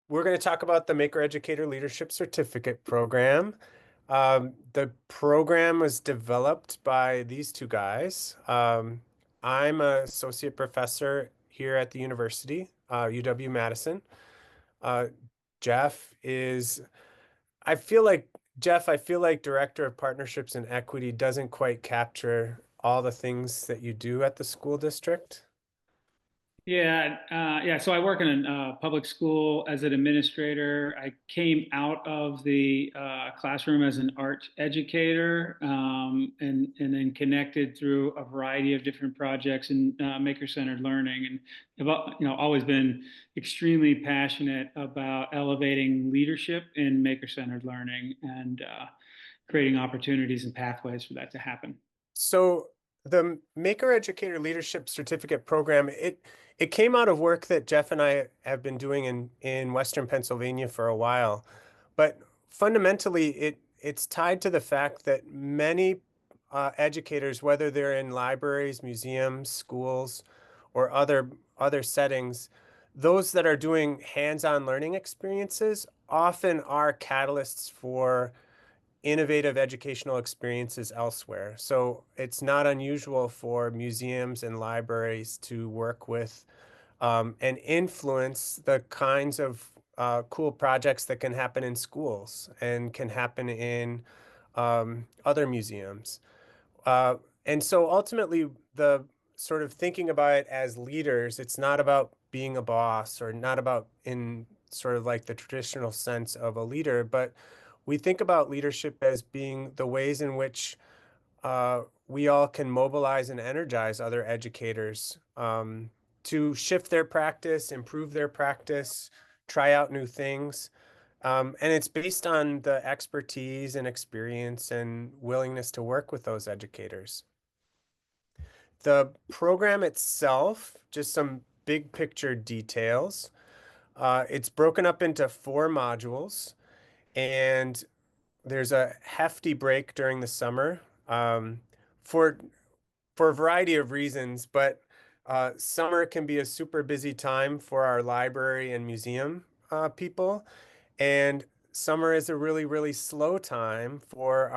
We're going to talk about the Maker Educator Leadership Certificate Program. The program was developed by these two guys. I'm an associate professor here at the university, UW-Madison. Uh, Jeff is, I feel like, Jeff, I feel like Director of Partnerships and Equity doesn't quite capture all the things that you do at the school district. Yeah. So I work in a public school as an administrator. I came out of the classroom as an art educator, and then connected through a variety of different projects in maker-centered learning, and have always been extremely passionate about elevating leadership in maker-centered learning and creating opportunities and pathways for that to happen. So the Maker Educator Leadership Certificate Program, it came out of work that Jeff and I have been doing in Western Pennsylvania for a while. But fundamentally, it's tied to the fact that many educators, whether they're in libraries, museums, schools, or other settings, those that are doing hands-on learning experiences often are catalysts for innovative educational experiences elsewhere. So it's not unusual for museums and libraries to work with and influence the kinds of cool projects that can happen in schools and can happen in other museums. Uh, and so ultimately, the sort of thinking about it as leaders, it's not about being a boss or not about in sort of like the traditional sense of a leader, but we think about leadership as being the ways in which we all can mobilize and energize other educators to shift their practice, improve their practice, try out new things. And it's based on the expertise and experience and willingness to work with those educators. The program itself, just some big picture details. It's broken up into 4 modules, and there's a hefty break during the summer for for a variety of reasons, but summer can be a super busy time for our library and museum people, and summer is a really, really slow time for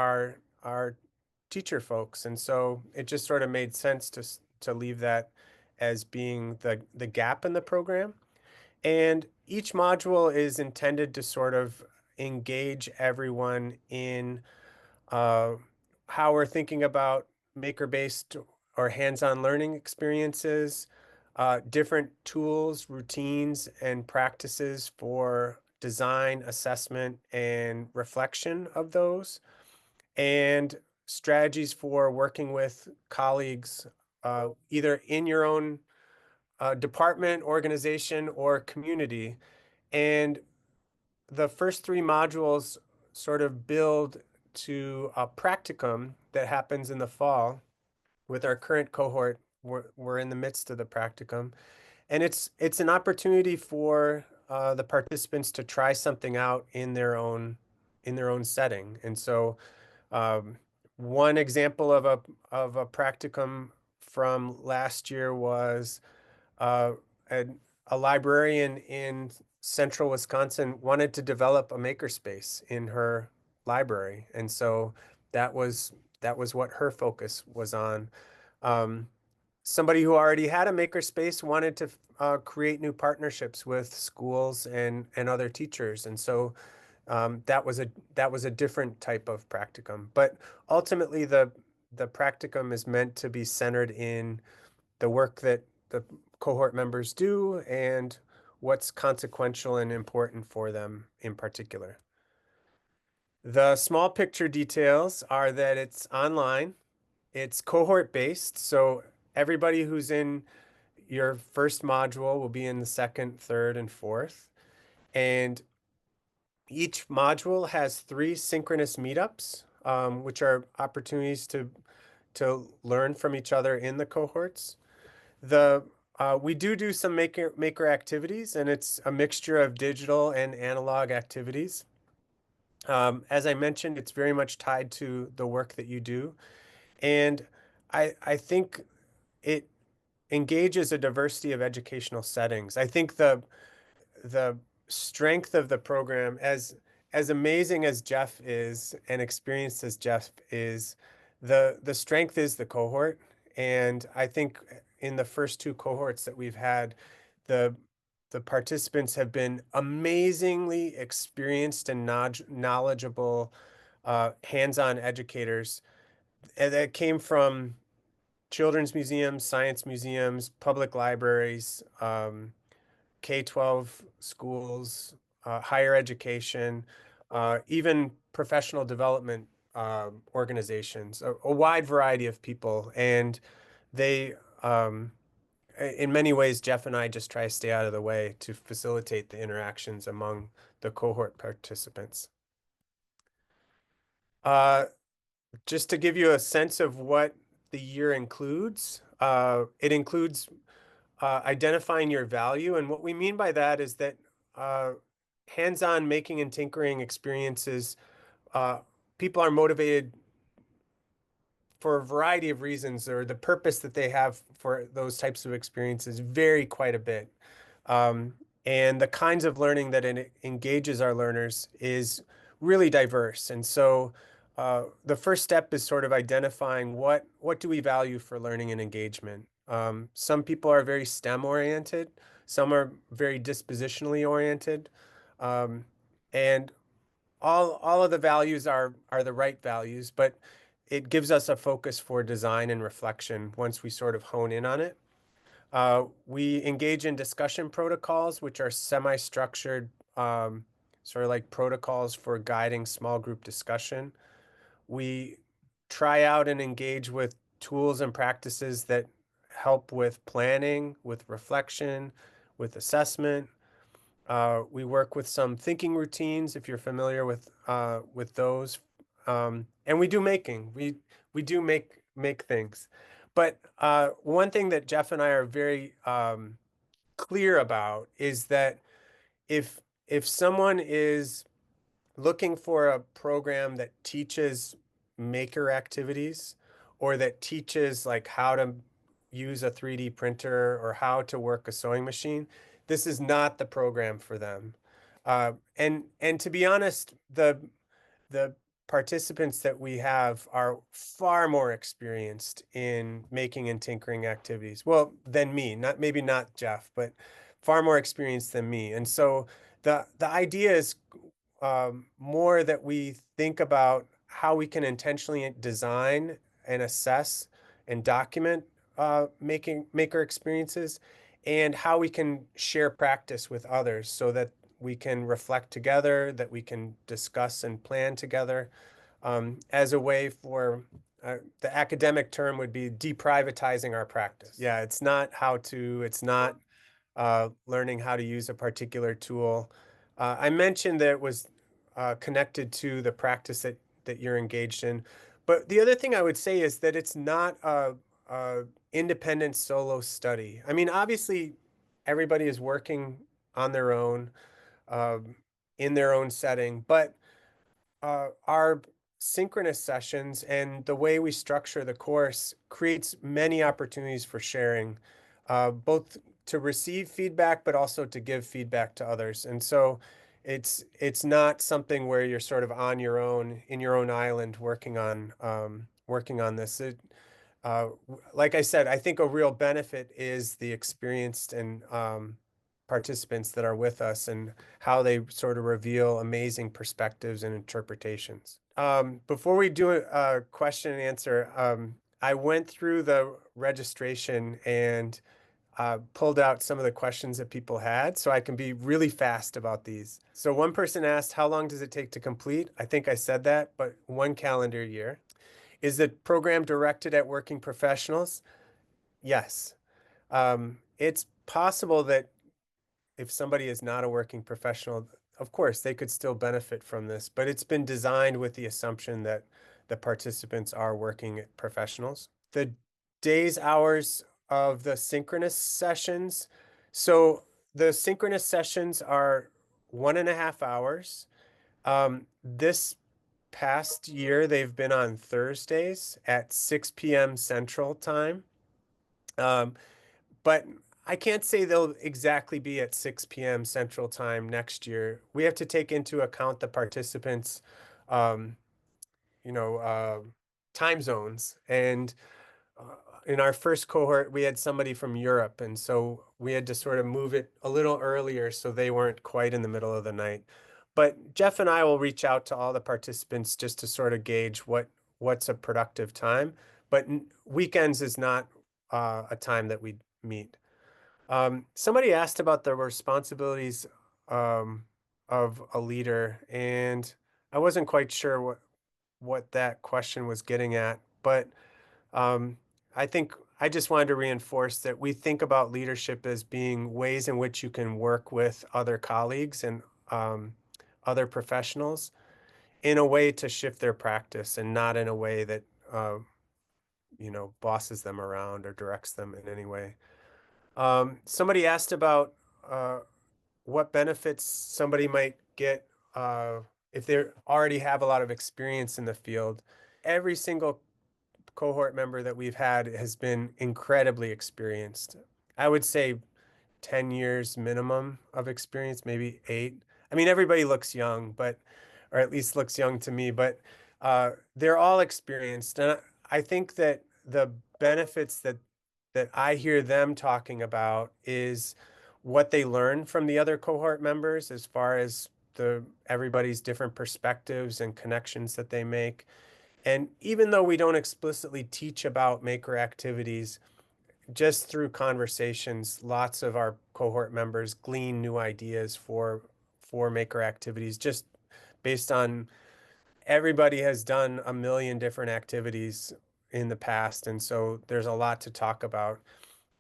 our teacher folks. And so it just sort of made sense to leave that as being the gap in the program. And each module is intended to sort of engage everyone in uh, how we're thinking about maker-based or hands-on learning experiences, different tools, routines, and practices for design, assessment, and reflection of those, and strategies for working with colleagues, either in your own department, organization, or community. And the first 3 modules sort of build to a practicum that happens in the fall with our current cohort. We're in the midst of the practicum, and it's an opportunity for the participants to try something out in their own setting. And so, um, one example of a practicum from last year was uh, a, a librarian in central Wisconsin wanted to develop a makerspace in her library, and so that was that was what her focus was on. Um, Somebody who already had a makerspace wanted to create new partnerships with schools and other teachers, and so that was a different type of practicum. But ultimately, the practicum is meant to be centered in the work that the cohort members do and what's consequential and important for them in particular. The small picture details are that it's online, it's cohort based, so everybody who's in your first module will be in the second, third, and fourth. And each module has 3 synchronous meetups, which are opportunities to learn from each other in the cohorts. The We do some maker activities, and it's a mixture of digital and analog activities. As I mentioned, it's very much tied to the work that you do, and I think it engages a diversity of educational settings. I think the strength of the program, as amazing as Jeff is and experienced as Jeff is, the strength is the cohort. And I think in the first two cohorts that we've had, the the participants have been amazingly experienced and knowledgeable hands-on educators that came from children's museums, science museums, public libraries, K-12 schools, higher education, even professional development organizations, a wide variety of people. And they, in many ways, Jeff and I just try to stay out of the way to facilitate the interactions among the cohort participants. Uh, just to give you a sense of what the year includes, it includes identifying your value. And what we mean by that is that uh, hands-on making and tinkering experiences, uh, people are motivated for a variety of reasons, or the purpose that they have for those types of experiences vary quite a bit. Um, and the kinds of learning that it engages our learners is really diverse. And so the first step is sort of identifying what do we value for learning and engagement. Some people are very STEM oriented, some are very dispositionally oriented, um, and all of the values are the right values, but it gives us a focus for design and reflection once we sort of hone in on it. We engage in discussion protocols, which are semi-structured, sort of like protocols for guiding small group discussion. We try out and engage with tools and practices that help with planning, with reflection, with assessment. We work with some thinking routines, if you're familiar with those, and we do making. We do make things, but one thing that Jeff and I are very clear about is that if someone is looking for a program that teaches maker activities or that teaches like how to use a 3D printer or how to work a sewing machine, this is not the program for them. And to be honest, the participants that we have are far more experienced in making and tinkering activities. Well, than me, not maybe not Jeff, but far more experienced than me. And so the idea is more that we think about how we can intentionally design and assess and document maker experiences, and how we can share practice with others so that we can reflect together, that we can discuss and plan together, as a way for the academic term would be deprivatizing our practice. Yeah, it's not learning how to use a particular tool. I mentioned that it was connected to the practice that you're engaged in. But the other thing I would say is that it's not a independent solo study. I mean, obviously, everybody is working on their own, um, in their own setting, but our synchronous sessions and the way we structure the course creates many opportunities for sharing, both to receive feedback, but also to give feedback to others. And so it's not something where you're sort of on your own in your own island working on this. Like I said, I think a real benefit is the experienced and participants that are with us and how they sort of reveal amazing perspectives and interpretations. Before we do a question and answer, I went through the registration and pulled out some of the questions that people had, so I can be really fast about these. So one person asked, how long does it take to complete? I think I said that, but 1 calendar year. Is the program directed at working professionals? Yes. It's possible that if somebody is not a working professional, of course, they could still benefit from this, but it's been designed with the assumption that the participants are working professionals. The days, hours of the synchronous sessions. So the synchronous sessions are 1.5 hours. This past year, they've been on Thursdays at 6 p.m. Central Time. Um, but I can't say they'll exactly be at 6 p.m. Central Time next year. We have to take into account the participants, um, you know, time zones. And uh, in our first cohort, we had somebody from Europe, and so we had to sort of move it a little earlier so they weren't quite in the middle of the night. But Jeff and I will reach out to all the participants just to sort of gauge what's a productive time. But weekends is not a time that we meet. Somebody asked about the responsibilities um, of a leader, and I wasn't quite sure what that question was getting at, but um, I think I just wanted to reinforce that we think about leadership as being ways in which you can work with other colleagues and other professionals in a way to shift their practice and not in a way that uh, bosses them around or directs them in any way. Somebody asked about uh, what benefits somebody might get uh, if they already have a lot of experience in the field. Every single cohort member that we've had has been incredibly experienced. I would say 10 years minimum of experience, maybe 8. I mean, everybody looks young, but, or at least looks young to me, but they're all experienced. And I think that the benefits that I hear them talking about is what they learn from the other cohort members as far as everybody's different perspectives and connections that they make. And even though we don't explicitly teach about maker activities, just through conversations, lots of our cohort members glean new ideas for maker activities just based on everybody has done a million different activities in the past, and so there's a lot to talk about.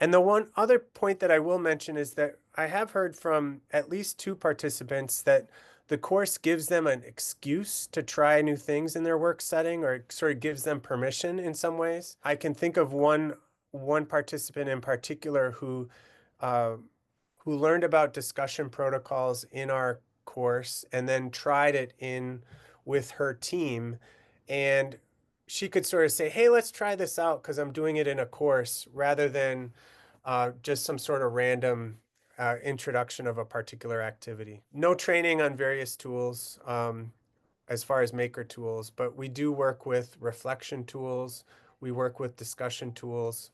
And the one other point that I will mention is that I have heard from at least 2 participants that the course gives them an excuse to try new things in their work setting, or it sort of gives them permission in some ways. I can think of one participant in particular uh, who learned about discussion protocols in our course and then tried it in with her team, and she could sort of say, "Hey, let's try this out because I'm doing it in a course," rather than just some sort of random introduction of a particular activity. No training on various tools as far as maker tools, but we do work with reflection tools. We work with discussion tools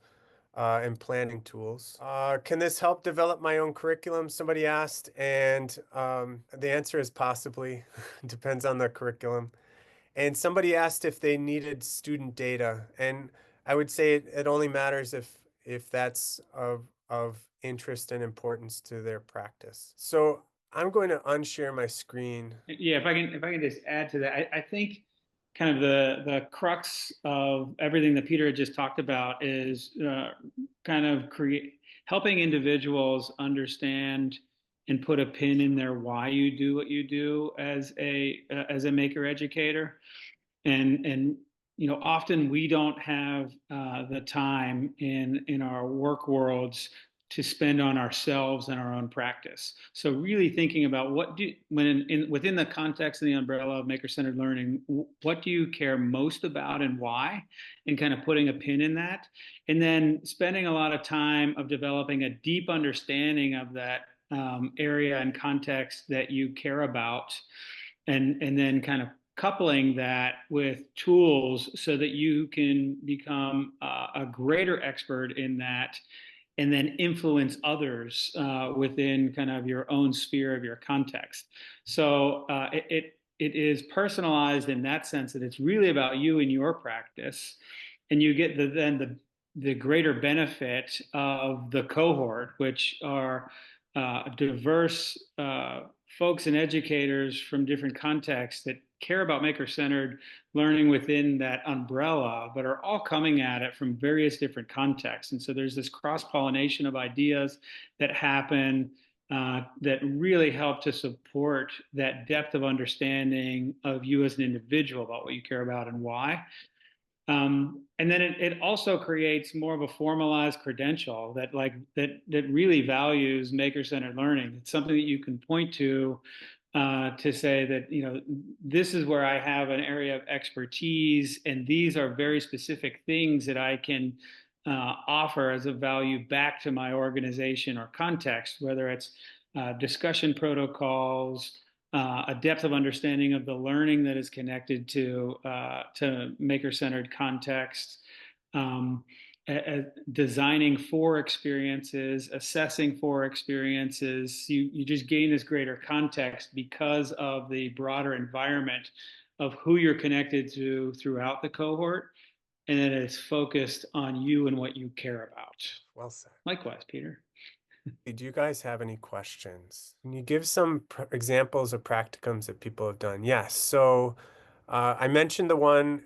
and planning tools. Can this help develop my own curriculum? Somebody asked, and the answer is possibly. Depends on the curriculum. And somebody asked if they needed student data, and I would say it only matters if that's of interest and importance to their practice. So I'm going to unshare my screen. Yeah, if I can just add to that, I think kind of the crux of everything that Peter had just talked about is kind of create helping individuals understand and put a pin in their why you do what you do as a maker educator. And often we don't have the time in our work worlds to spend on ourselves and our own practice. So really thinking about within the context of the umbrella of maker-centered learning, what do you care most about and why, and kind of putting a pin in that, and then spending a lot of time of developing a deep understanding of that area and context that you care about, and then kind of coupling that with tools so that you can become a greater expert in that, and then influence others within kind of your own sphere of your context. So it is personalized in that sense that it's really about you and your practice, and you get the greater benefit of the cohort, which are diverse folks and educators from different contexts that care about maker-centered learning within that umbrella, but are all coming at it from various different contexts. And so there's this cross-pollination of ideas that happen that really help to support that depth of understanding of you as an individual about what you care about and why. And then it also creates more of a formalized credential that really values maker-centered learning. It's something that you can point to say that, this is where I have an area of expertise, and these are very specific things that I can offer as a value back to my organization or context, whether it's discussion protocols, a depth of understanding of the learning that is connected to maker-centered context, um, designing for experiences, assessing for experiences. You just gain this greater context because of the broader environment of who you're connected to throughout the cohort, and then it's focused on you and what you care about. Well said. Likewise, Peter. Do you guys have any questions? Can you give some examples of practicums that people have done? Yes. So I mentioned the one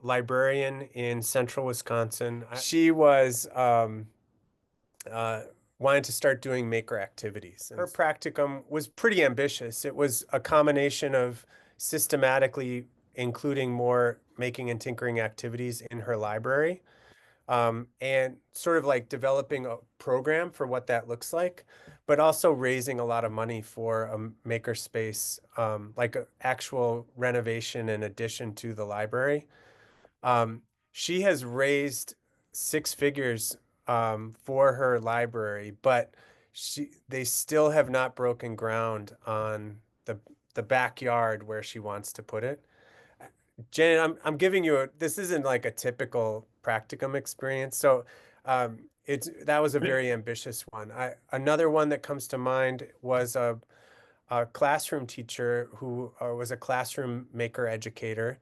librarian in central Wisconsin. She was uh, wanted to start doing maker activities. Her practicum was pretty ambitious. It was a combination of systematically including more making and tinkering activities in her library, and sort of like developing a program for what that looks like, but also raising a lot of money for a makerspace, like an actual renovation and addition to the library. Um, she has raised six figures for her library, but they still have not broken ground on the backyard where she wants to put it. Janet, I'm giving you this isn't like a typical practicum experience. So that was a very ambitious one. Another one that comes to mind was a classroom teacher who was a classroom maker educator.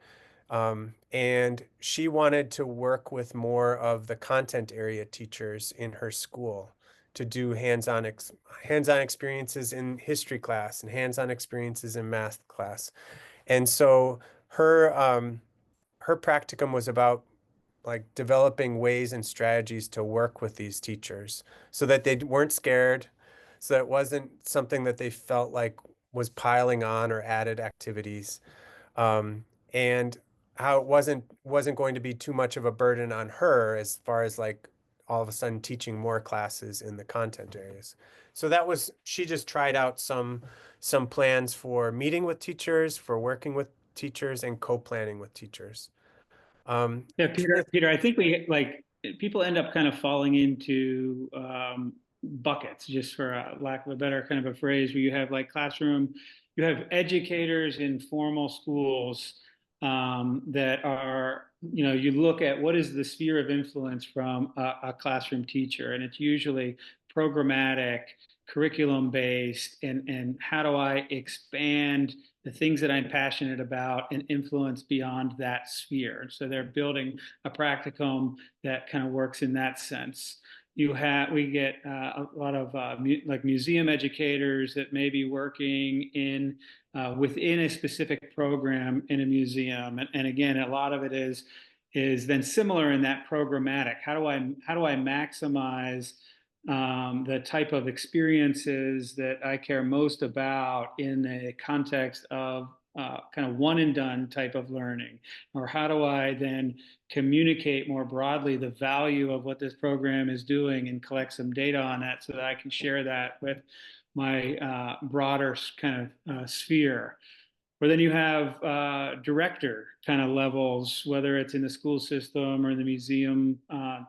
And she wanted to work with more of the content area teachers in her school to do hands-on experiences in history class and hands-on experiences in math class. And so her her practicum was about like developing ways and strategies to work with these teachers so that they weren't scared, so that it wasn't something that they felt like was piling on or added activities, um, and how it wasn't going to be too much of a burden on her as far as like all of a sudden teaching more classes in the content areas. So that was she just tried out some plans for meeting with teachers, for working with teachers, and co-planning with teachers. Yeah, Trying to Peter, I think we like people end up kind of falling into buckets, just for a lack of a better kind of a phrase, where you have like classroom, you have educators in formal schools that are, you look at what is the sphere of influence from a classroom teacher, and it's usually programmatic, curriculum based, and how do I expand the things that I'm passionate about and influence beyond that sphere. So they're building a practicum that kind of works in that sense. We get a lot of like museum educators that may be working in within a specific program in a museum, and again, a lot of it is then similar in that programmatic. How do I maximize the type of experiences that I care most about in the context of kind of one and done type of learning? Or how do I then communicate more broadly the value of what this program is doing and collect some data on that so that I can share that with my broader kind of sphere? Or then you have director kind of levels, whether it's in the school system or in the museum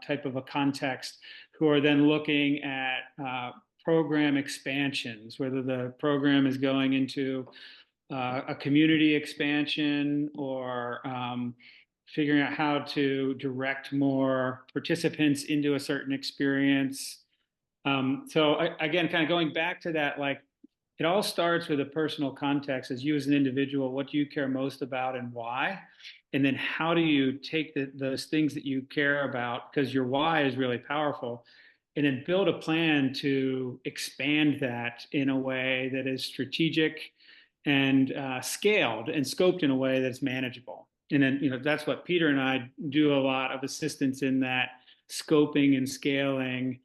type of a context, who are then looking at program expansions, whether the program is going into a community expansion or figuring out how to direct more participants into a certain experience. Again, kind of going back to that, like it all starts with a personal context as you as an individual. What do you care most about and why? And then how do you take those things that you care about, because your why is really powerful, and then build a plan to expand that in a way that is strategic and scaled and scoped in a way that's manageable. And then, that's what Peter and I do a lot of assistance in, that scoping and scaling,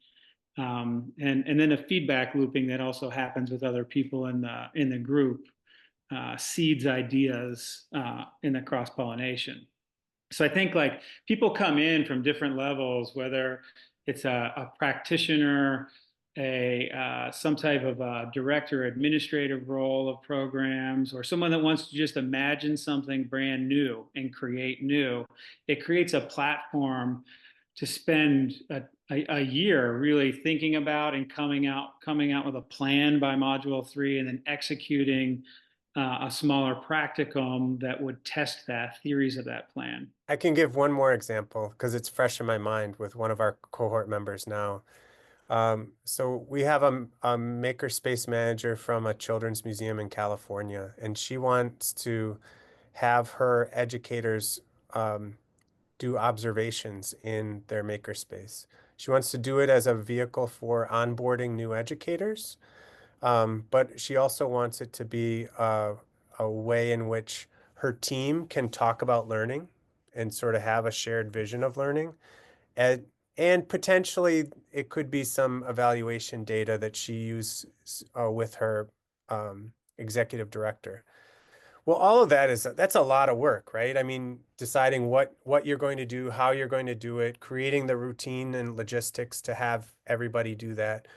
and then a feedback looping that also happens with other people in the group, seeds ideas in the cross pollination. So I think like people come in from different levels, whether it's a practitioner, a some type of a director administrative role of programs, or someone that wants to just imagine something brand new and create new. It creates a platform to spend a year really thinking about and coming out with a plan by module 3 and then executing a smaller practicum that would test that theories of that plan. I can give one more example because it's fresh in my mind with one of our cohort members now. So we have a makerspace manager from a children's museum in California, and she wants to have her educators do observations in their makerspace. She wants to do it as a vehicle for onboarding new educators, but she also wants it to be a way in which her team can talk about learning and sort of have a shared vision of learning. And, and potentially it could be some evaluation data that she uses with her executive director. Well, all of that that's a lot of work, right? I mean, deciding what you're going to do, how you're going to do it, creating the routine and logistics to have everybody do that.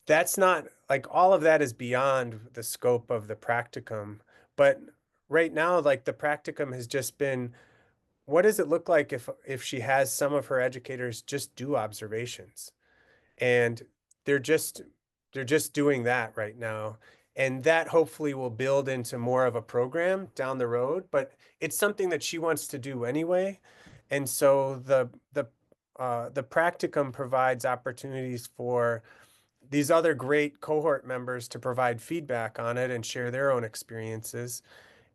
That's not like all of that is beyond the scope of the practicum. But right now, like the practicum has just been, what does it look like if she has some of her educators just do observations? And they're just they're just doing that right now, and that hopefully will build into more of a program down the road, but it's something that she wants to do anyway. And so the practicum provides opportunities for these other great cohort members to provide feedback on it and share their own experiences.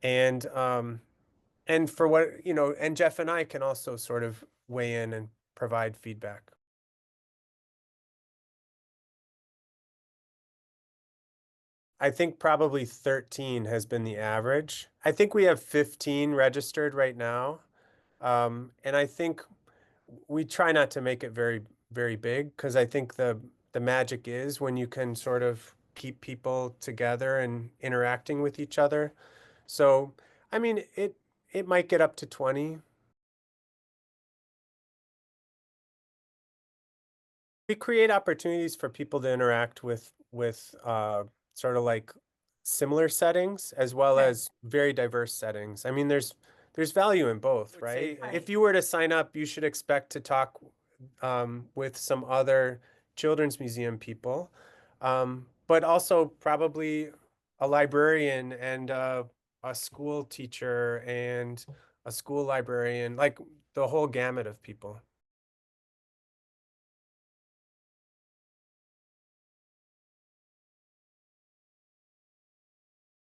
And for what, and Jeff and I can also sort of weigh in and provide feedback. I think probably 13 has been the average. I think we have 15 registered right now. And I think we try not to make it very, very big because I think the magic is when you can sort of keep people together and interacting with each other. So, I mean, it might get up to 20. We create opportunities for people to interact with sort of like similar settings as well as very diverse settings. I mean, there's value in both, right? If you were to sign up, you should expect to talk with some other children's museum people, but also probably a librarian and a school teacher and a school librarian, like the whole gamut of people.